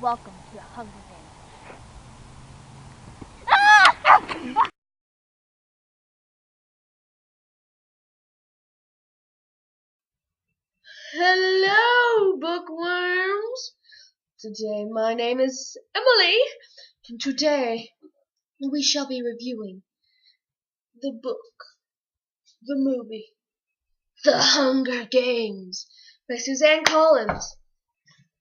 Welcome to the Hunger Games. Hello, bookworms! Today my name is Emily, and today we shall be reviewing the book, the movie, The Hunger Games by Suzanne.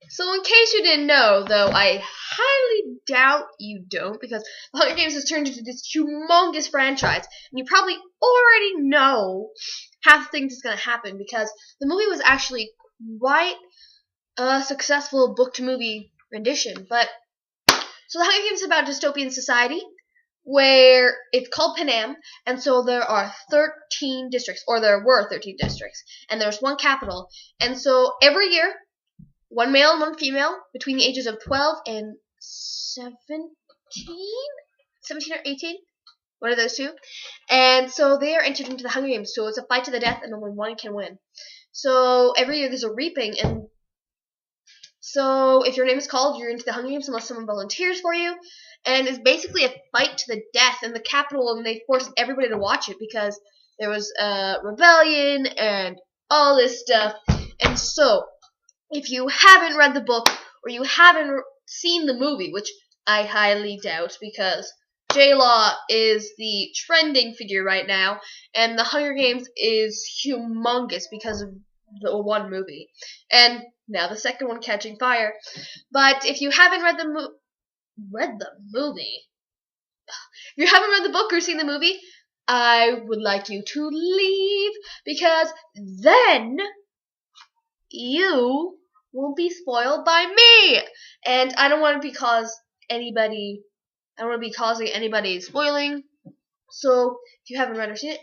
So in case you didn't know, though I highly doubt you don't, because The Hunger Games has turned into this humongous franchise, and you probably already know half the things that's going to happen, because the movie was actually quite a successful book-to-movie rendition. But so The Hunger Games is about a dystopian society where it's called Panam, and so there are 13 districts, or there were 13 districts, and there's one capital, and so every year, one male and one female between the ages of 12 and 17 or 18, one of those two, and so they are entered into the Hunger Games. So it's a fight to the death, and only one can win. So every year there's a reaping, and so if your name is called, you're into the Hunger Games unless someone volunteers for you, and it's basically a fight to the death in the capital, and they forced everybody to watch it because there was a rebellion and all this stuff. And so if you haven't read the book, or you haven't seen the movie, which I highly doubt, because J-Law is the trending figure right now, and The Hunger Games is humongous because of the one movie, and now the second one catching fire. But if you haven't read the movie, if you haven't read the book or seen the movie, I would like you to leave, because then you won't be spoiled by me, and I don't want to be causing anybody spoiling. So if you haven't read or seen it,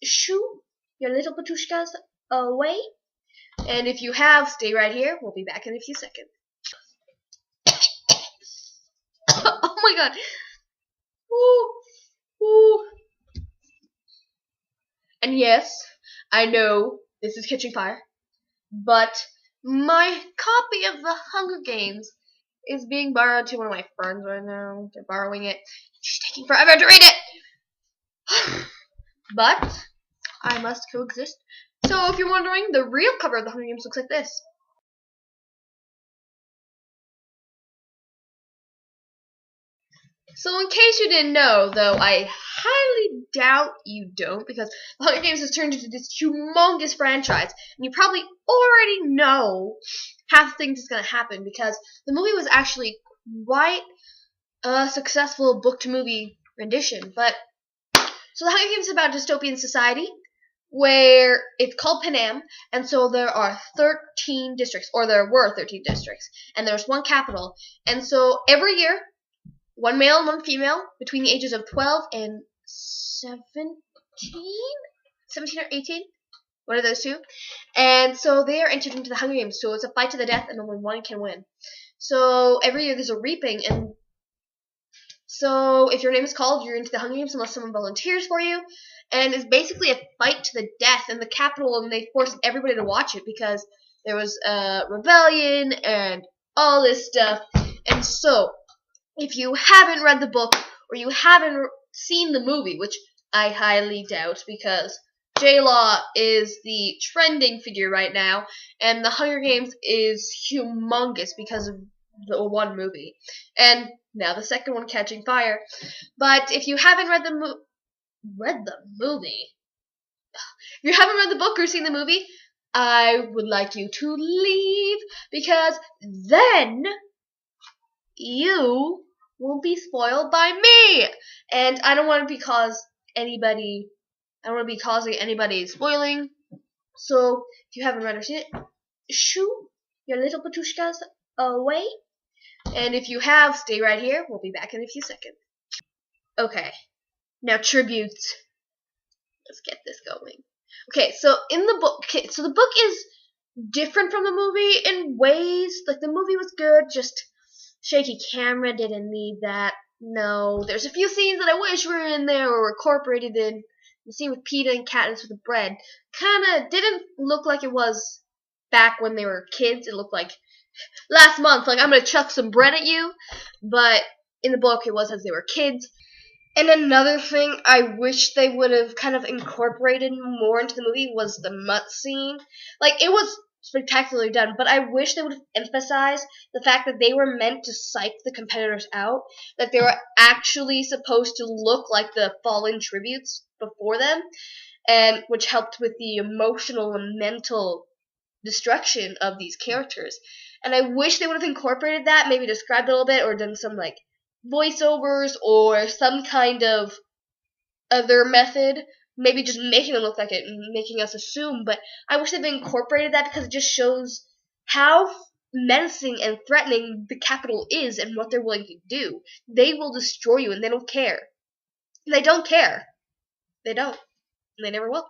shoo your little patushkas away, and if you have, stay right here. We'll be back in a few seconds. Oh my god. Ooh. Ooh. And yes, I know this is catching fire, but my copy of The Hunger Games is being borrowed to one of my friends right now. They're borrowing it. She's taking forever to read it. But I must coexist. So if you're wondering, the real cover of The Hunger Games looks like this. So in case you didn't know, though I highly doubt you don't, because The Hunger Games has turned into this humongous franchise, and you probably already know half the things that's going to happen, because the movie was actually quite a successful book-to-movie rendition. But so The Hunger Games is about a dystopian society where it's called Panam, and so there are 13 districts, or there were 13 districts, and there's one capital, and so every year, one male and one female between the ages of 12 and 17 or 18, one of those two, and so they are entered into the Hunger Games. So it's a fight to the death, and only one can win. So every year there's a reaping, and so if your name is called, you're into the Hunger Games unless someone volunteers for you, and it's basically a fight to the death in the capital, and they forced everybody to watch it because there was a rebellion and all this stuff. And so if you haven't read the book, or you haven't seen the movie, which I highly doubt, because J-Law is the trending figure right now, and The Hunger Games is humongous because of the one movie, and now the second one catching fire. But if you haven't read the movie, if you haven't read the book or seen the movie, I would like you to leave, because then you won't be spoiled by me, and I don't want to be causing anybody spoiling. So if you haven't read or seen it, shoo your little patushkas away, and if you have, stay right here. We'll be back in a few seconds. Okay, now tributes. Let's get this going. Okay, so in the book, so the book is different from the movie in ways. Like, the movie was good, just shaky camera, didn't need that. No, there's a few scenes that I wish were in there or were incorporated in. The scene with Peeta and Katniss with the bread kinda didn't look like it was back when they were kids. It looked like last month, like, I'm gonna chuck some bread at you. But in the book, it was as they were kids. And another thing I wish they would have kind of incorporated more into the movie was the mutt scene. Like, it was spectacularly done, but I wish they would have emphasized the fact that they were meant to psych the competitors out, that they were actually supposed to look like the fallen tributes before them, and which helped with the emotional and mental destruction of these characters. And I wish they would have incorporated that, maybe described it a little bit, or done some, like, voiceovers, or some kind of other method, maybe just making them look like it and making us assume, but I wish they'd incorporated that because it just shows how menacing and threatening the Capitol is and what they're willing to do. They will destroy you and they don't care. They don't care. They don't. And they never will.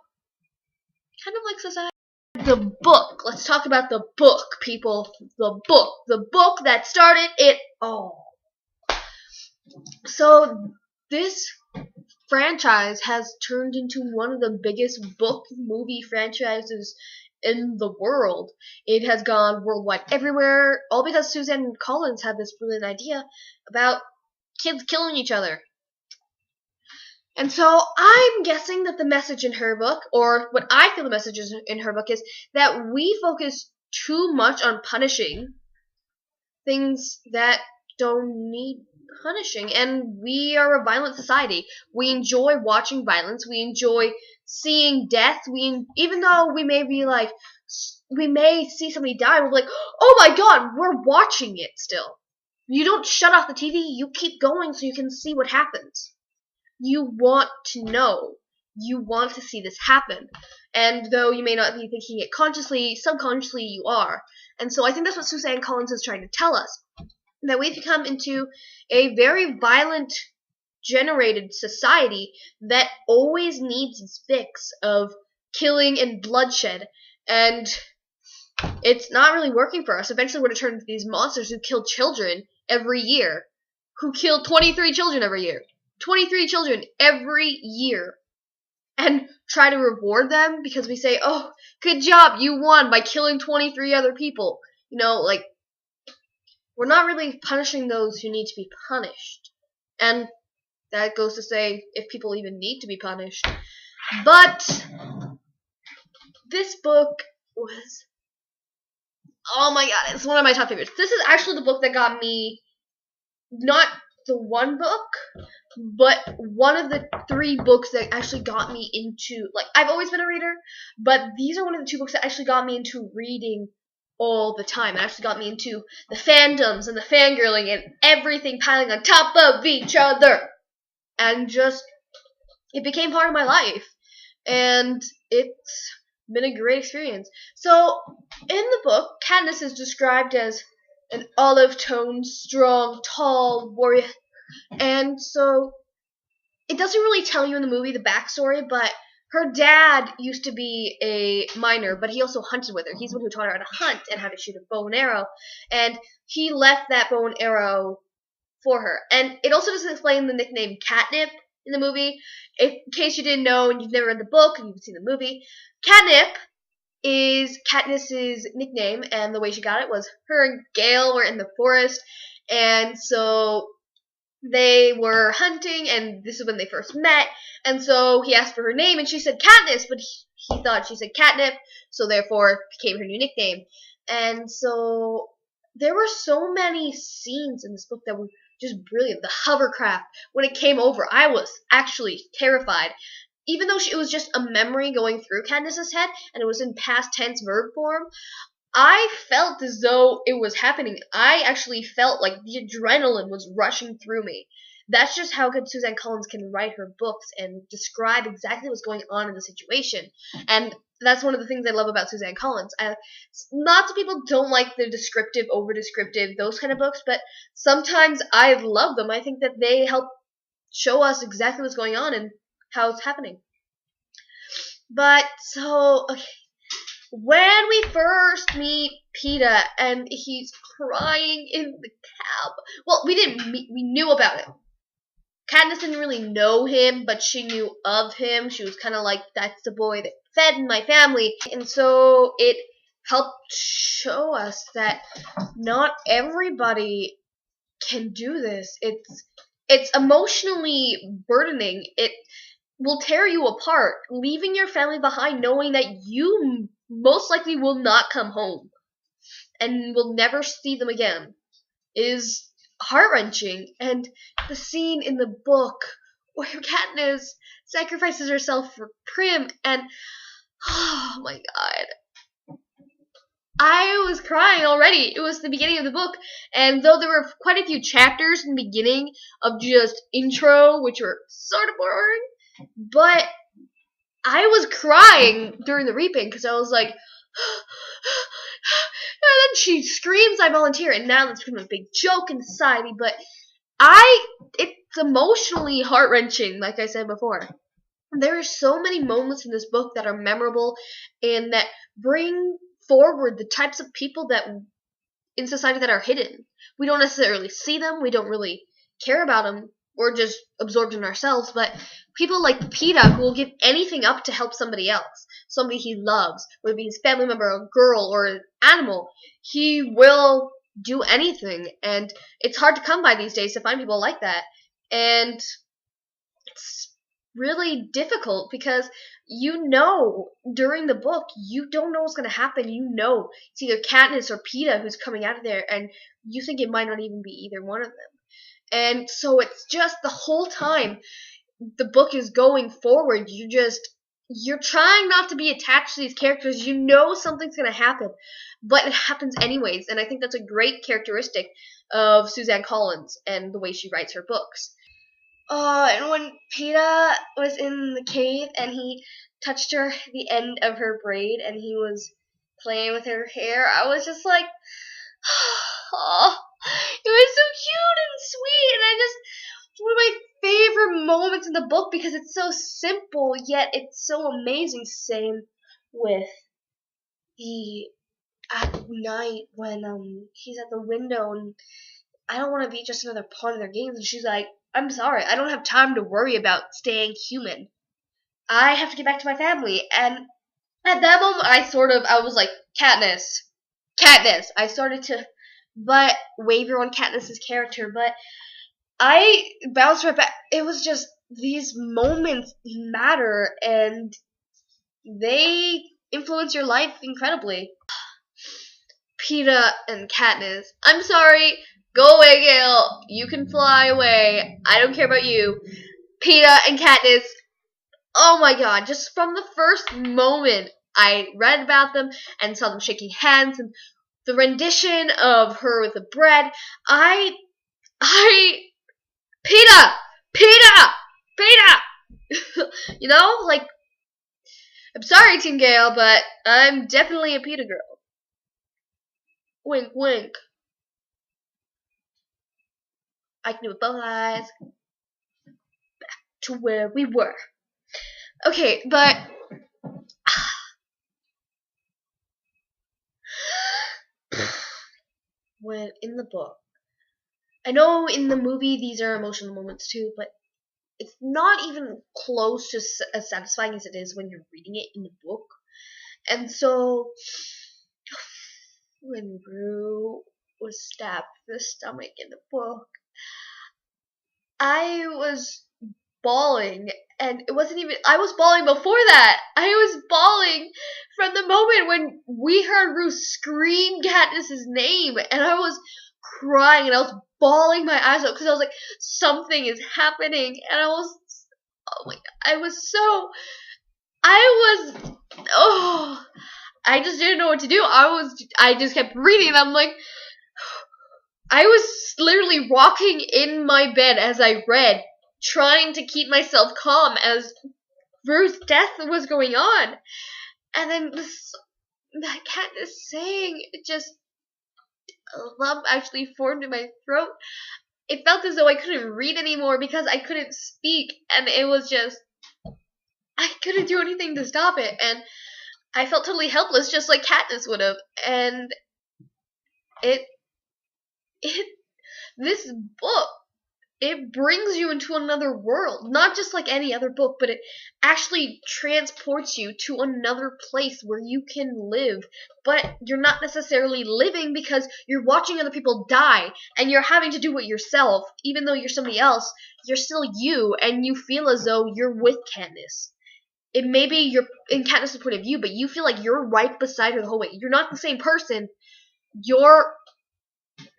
Kind of like society. The book. Let's talk about the book, people. The book. The book that started it all. So, this franchise has turned into one of the biggest book movie franchises in the world. It has gone worldwide everywhere, all because Suzanne Collins had this brilliant idea about kids killing each other. And so I'm guessing that the message in her book, or what I feel the message is in her book, is that we focus too much on punishing things that don't need punishing, and we are a violent society. We enjoy watching violence. We enjoy seeing death. Even though we may be like, we may see somebody die, we're like, oh my god, we're watching it still. You don't shut off the TV. You keep going so you can see what happens. You want to know. You want to see this happen. And though you may not be thinking it consciously, subconsciously you are. And so I think that's what Suzanne Collins is trying to tell us. That we've become into a very violent, generated society that always needs its fix of killing and bloodshed. And it's not really working for us. Eventually we're going to turn into these monsters who kill children every year. Who kill 23 children every year. 23 children every year. And try to reward them because we say, oh, good job, you won by killing 23 other people. You know, like, we're not really punishing those who need to be punished. And that goes to say if people even need to be punished. But this book was, oh my god, it's one of my top favorites. This is actually the book that got me, not the one book, but one of the 3 books that actually got me into, like, I've always been a reader, but these are one of the 2 books that actually got me into reading all the time. It actually got me into the fandoms and the fangirling and everything piling on top of each other. And just, it became part of my life. And it's been a great experience. So, in the book, Katniss is described as an olive-toned, strong, tall warrior. And so, it doesn't really tell you in the movie the backstory, but her dad used to be a miner, but he also hunted with her. He's the one who taught her how to hunt and how to shoot a bow and arrow. And he left that bow and arrow for her. And it also doesn't explain the nickname Catnip in the movie. In case you didn't know and you've never read the book and you've seen the movie, Catnip is Katniss's nickname, and the way she got it was her and Gale were in the forest, and so they were hunting, and this is when they first met, and so he asked for her name, and she said Katniss, but he thought she said Catnip, so therefore it became her new nickname. And so there were so many scenes in this book that were just brilliant. The hovercraft, when it came over, I was actually terrified. Even though it was just a memory going through Katniss's head, and it was in past tense verb form, I felt as though it was happening. I actually felt like the adrenaline was rushing through me. That's just how good Suzanne Collins can write her books and describe exactly what's going on in the situation. And that's one of the things I love about Suzanne Collins. Lots of people don't like the descriptive, over-descriptive, those kind of books, but sometimes I love them. I think that they help show us exactly what's going on and how it's happening. But, so, okay. When we first meet Peeta and he's crying in the cab. Well, we knew about him. Katniss didn't really know him, but she knew of him. She was kind of like, that's the boy that fed my family. And so it helped show us that not everybody can do this. It's emotionally burdening. It will tear you apart, leaving your family behind knowing that you most likely will not come home and will never see them again is heart-wrenching. And the scene in the book where Katniss sacrifices herself for Prim, and oh my god, I was crying already. It was the beginning of the book, and though there were quite a few chapters in the beginning of just intro, which were sort of boring, but I was crying during the reaping because I was like, and then she screams, "I volunteer!" And now that's become a big joke in society. But it's emotionally heart wrenching, like I said before. There are so many moments in this book that are memorable and that bring forward the types of people that in society that are hidden. We don't necessarily see them. We don't really care about them. We're just absorbed in ourselves. But people like Peeta, who will give anything up to help somebody else, somebody he loves, whether it be his family member, a girl, or an animal, he will do anything. And it's hard to come by these days to find people like that. And it's really difficult because during the book you don't know what's going to happen. It's either Katniss or Peeta who's coming out of there, and you think it might not even be either one of them. And so it's just the whole time the book is going forward, you're trying not to be attached to these characters. You know something's going to happen, but it happens anyways. And I think that's a great characteristic of Suzanne Collins and the way she writes her books. And when Peeta was in the cave and he touched the end of her braid, and he was playing with her hair, I was just like, oh, it was so cute and sweet, and it's one of my favorite moments in the book because it's so simple, yet it's so amazing. Same with at night when he's at the window and I don't want to be just another pawn in their games, and she's like, I'm sorry, I don't have time to worry about staying human. I have to get back to my family. And at that moment, I was like, Katniss. I started to waver on Katniss's character, but I bounced right back. It was just, these moments matter, and they influence your life incredibly. Peeta and Katniss. I'm sorry. Go away, Gale. You can fly away. I don't care about you. Peeta and Katniss. Oh my god. Just from the first moment I read about them and saw them shaking hands and the rendition of her with the bread, Peeta! You know, like, I'm sorry, Team Gale, but I'm definitely a Peeta girl. Wink, wink. I can do it both eyes. Back to where we were. Okay, but when in the book, I know in the movie these are emotional moments too, but it's not even close to as satisfying as it is when you're reading it in the book. And so, when Rue was stabbed in the stomach in the book, I was bawling, and it wasn't even, I was bawling before that. I was bawling from the moment when we heard Rue scream Katniss's name, and I was crying, and I was bawling my eyes out, because I was like, something is happening, and oh my god, I just didn't know what to do. I just kept reading, and I'm like, I was literally rocking in my bed as I read, trying to keep myself calm as Rue's death was going on. And then that Katniss saying, a lump actually formed in my throat. It felt as though I couldn't read anymore because I couldn't speak, and it was just, I couldn't do anything to stop it, and I felt totally helpless, just like Katniss would have. And this book it brings you into another world. Not just like any other book, but it actually transports you to another place where you can live. But you're not necessarily living because you're watching other people die and you're having to do it yourself. Even though you're somebody else, you're still you and you feel as though you're with Katniss. It may be you're in Katniss' point of view, but you feel like you're right beside her the whole way. You're not the same person. You're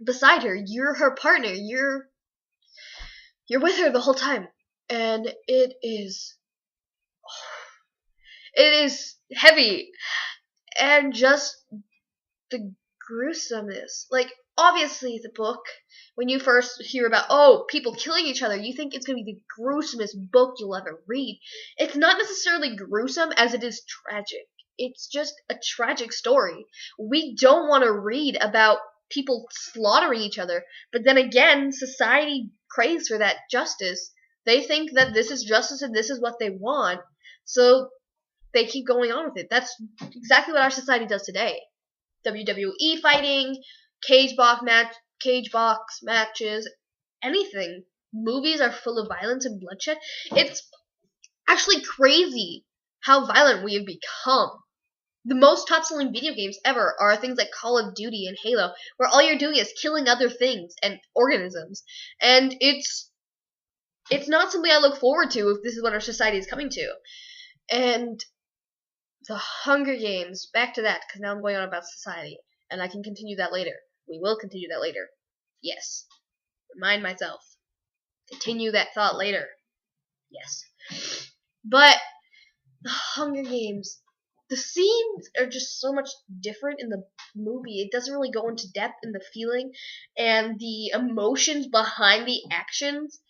beside her. You're her partner. You're with her the whole time. And it is heavy. And just the gruesomeness. Like, obviously the book, when you first hear about, people killing each other, you think it's going to be the gruesomest book you'll ever read. It's not necessarily gruesome as it is tragic. It's just a tragic story. We don't want to read about people slaughtering each other, but then again, society craves for that justice. They think that this is justice and this is what they want, so they keep going on with it. That's exactly what our society does today. WWE fighting, cage box matches, anything. Movies are full of violence and bloodshed. It's actually crazy how violent we have become. The most top-selling video games ever are things like Call of Duty and Halo, where all you're doing is killing other things and organisms. And it's not something I look forward to if this is what our society is coming to. And the Hunger Games, back to that, because now I'm going on about society, and I can continue that later. We will continue that later. Yes. Remind myself. Continue that thought later. Yes. But the Hunger Games, the scenes are just so much different in the movie. It doesn't really go into depth in the feeling and the emotions behind the actions.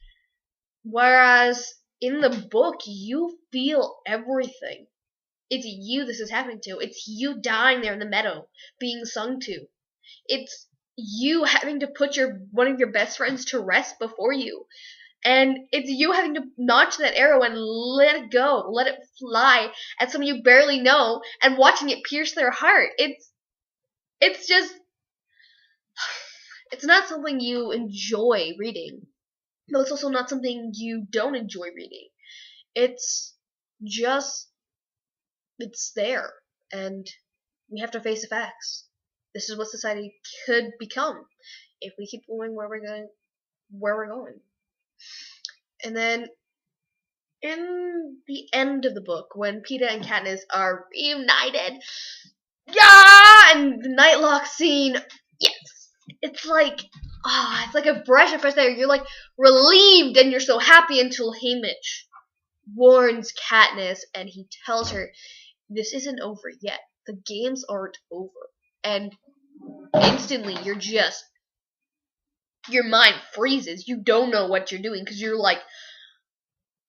Whereas in the book, you feel everything. It's you this is happening to. It's you dying there in the meadow, being sung to. It's you having to put one of your best friends to rest before you. And it's you having to notch that arrow and let it go, let it fly at someone you barely know, and watching it pierce their heart. It's just, it's not something you enjoy reading. But it's also not something you don't enjoy reading. It's just, it's there, and we have to face the facts. This is what society could become if we keep going where we're going. And then, in the end of the book, when Peeta and Katniss are reunited, and the Nightlock scene, yes, it's like a breath of fresh air. You're like relieved, and you're so happy until Haymitch warns Katniss, and he tells her, "This isn't over yet. The games aren't over." And instantly, your mind freezes. You don't know what you're doing because you're like,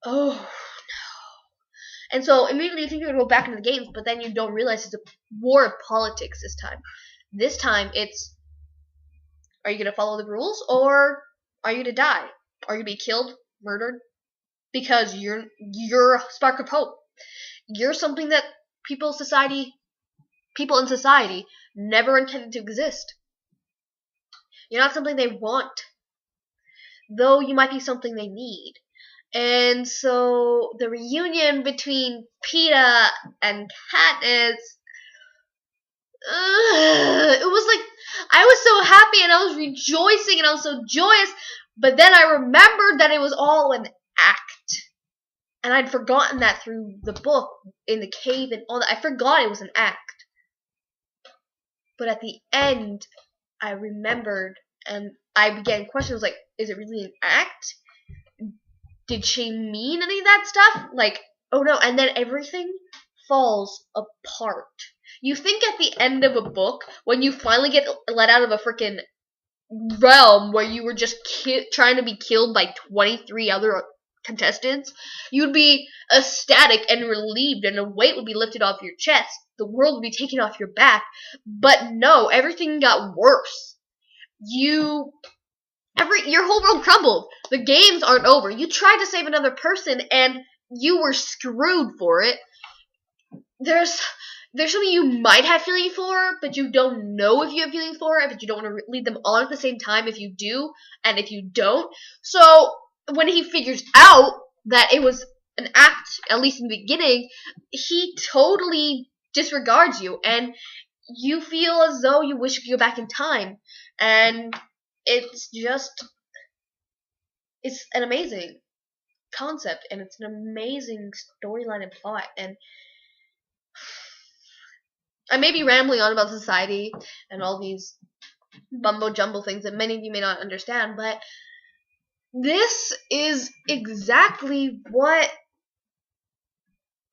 oh no. And so immediately you think you're going to go back into the games, but then you don't realize it's a war of politics this time. This time it's, are you going to follow the rules or are you going to die? Are you going to be killed, murdered? Because you're a spark of hope. You're something that people in society never intended to exist. You're not something they want, though you might be something they need. And so the reunion between Peeta and Katniss, it was like, I was so happy and I was rejoicing and I was so joyous, but then I remembered that it was all an act. And I'd forgotten that through the book, in the cave and all that. I forgot it was an act. But at the end, I remembered, and I began questions like, is it really an act? Did she mean any of that stuff? Like, oh no, and then everything falls apart. You think at the end of a book, when you finally get let out of a freaking realm where you were just trying to be killed by 23 other contestants, you'd be ecstatic and relieved, and a weight would be lifted off your chest. The world would be taken off your back. But no, everything got worse. Your whole world crumbled. The games aren't over. You tried to save another person, and you were screwed for it. there's something you might have feelings for, but you don't know if you have feelings for it, but you don't want to lead them on at the same time if you do, and if you don't. So when he figures out that it was an act, at least in the beginning, he totally disregards you, and you feel as though you wish you could go back in time. And it's an amazing concept, and it's an amazing storyline and plot. And I may be rambling on about society and all these bumbo jumble things that many of you may not understand, but this is exactly what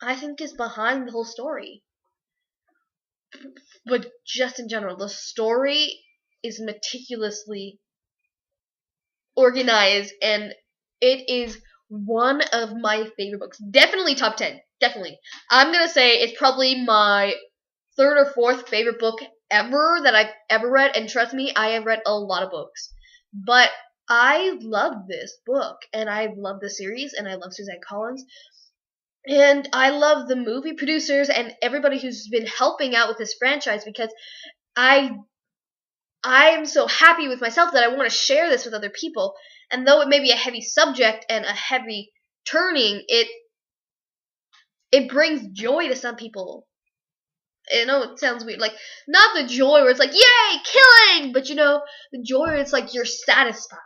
I think is behind the whole story. But just in general, the story is meticulously organized, and it is one of my favorite books. Definitely top 10. Definitely. I'm gonna say it's probably my third or fourth favorite book ever that I've ever read, and trust me, I have read a lot of books. But I love this book, and I love the series, and I love Suzanne Collins. And I love the movie producers and everybody who's been helping out with this franchise, because I'm so happy with myself that I want to share this with other people. And though it may be a heavy subject and a heavy turning, it brings joy to some people. I know it sounds weird, like, not the joy where it's like, yay, killing, but the joy where it's like you're satisfied.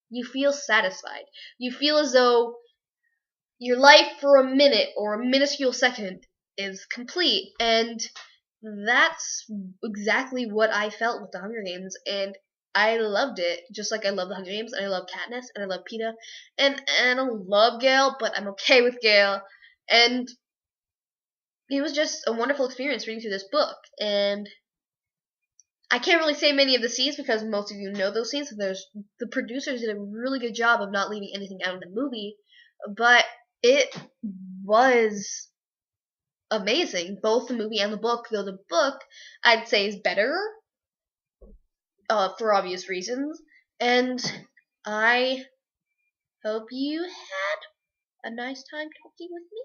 You feel satisfied. You feel as though your life for a minute or a minuscule second is complete, and that's exactly what I felt with the Hunger Games, and I loved it, just like I love the Hunger Games, and I love Katniss, and I love Peeta, and I don't love Gale, but I'm okay with Gale, and it was just a wonderful experience reading through this book. And I can't really say many of the scenes because most of you know those scenes. So the producers did a really good job of not leaving anything out of the movie, but it was amazing, both the movie and the book. Though the book, I'd say, is better, for obvious reasons. And I hope you had a nice time talking with me.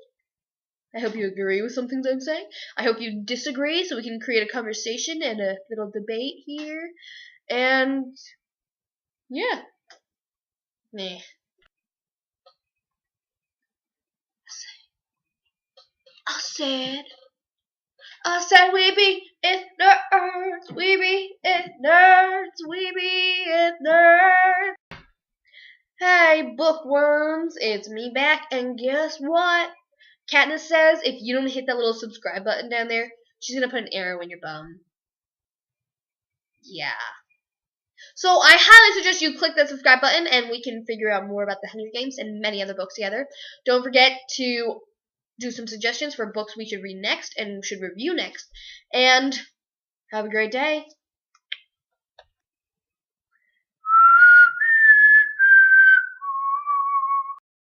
I hope you agree with some things I'm saying. I hope you disagree so we can create a conversation and a little debate here. And yeah. Meh. I said we be it nerds, we be it nerds, we be it nerds. Hey bookworms, it's me back, and guess what? Katniss says if you don't hit that little subscribe button down there, she's gonna put an arrow in your bum. Yeah. So I highly suggest you click that subscribe button, and we can figure out more about the Hunger Games and many other books together. Don't forget to do some suggestions for books we should read next and should review next. And have a great day.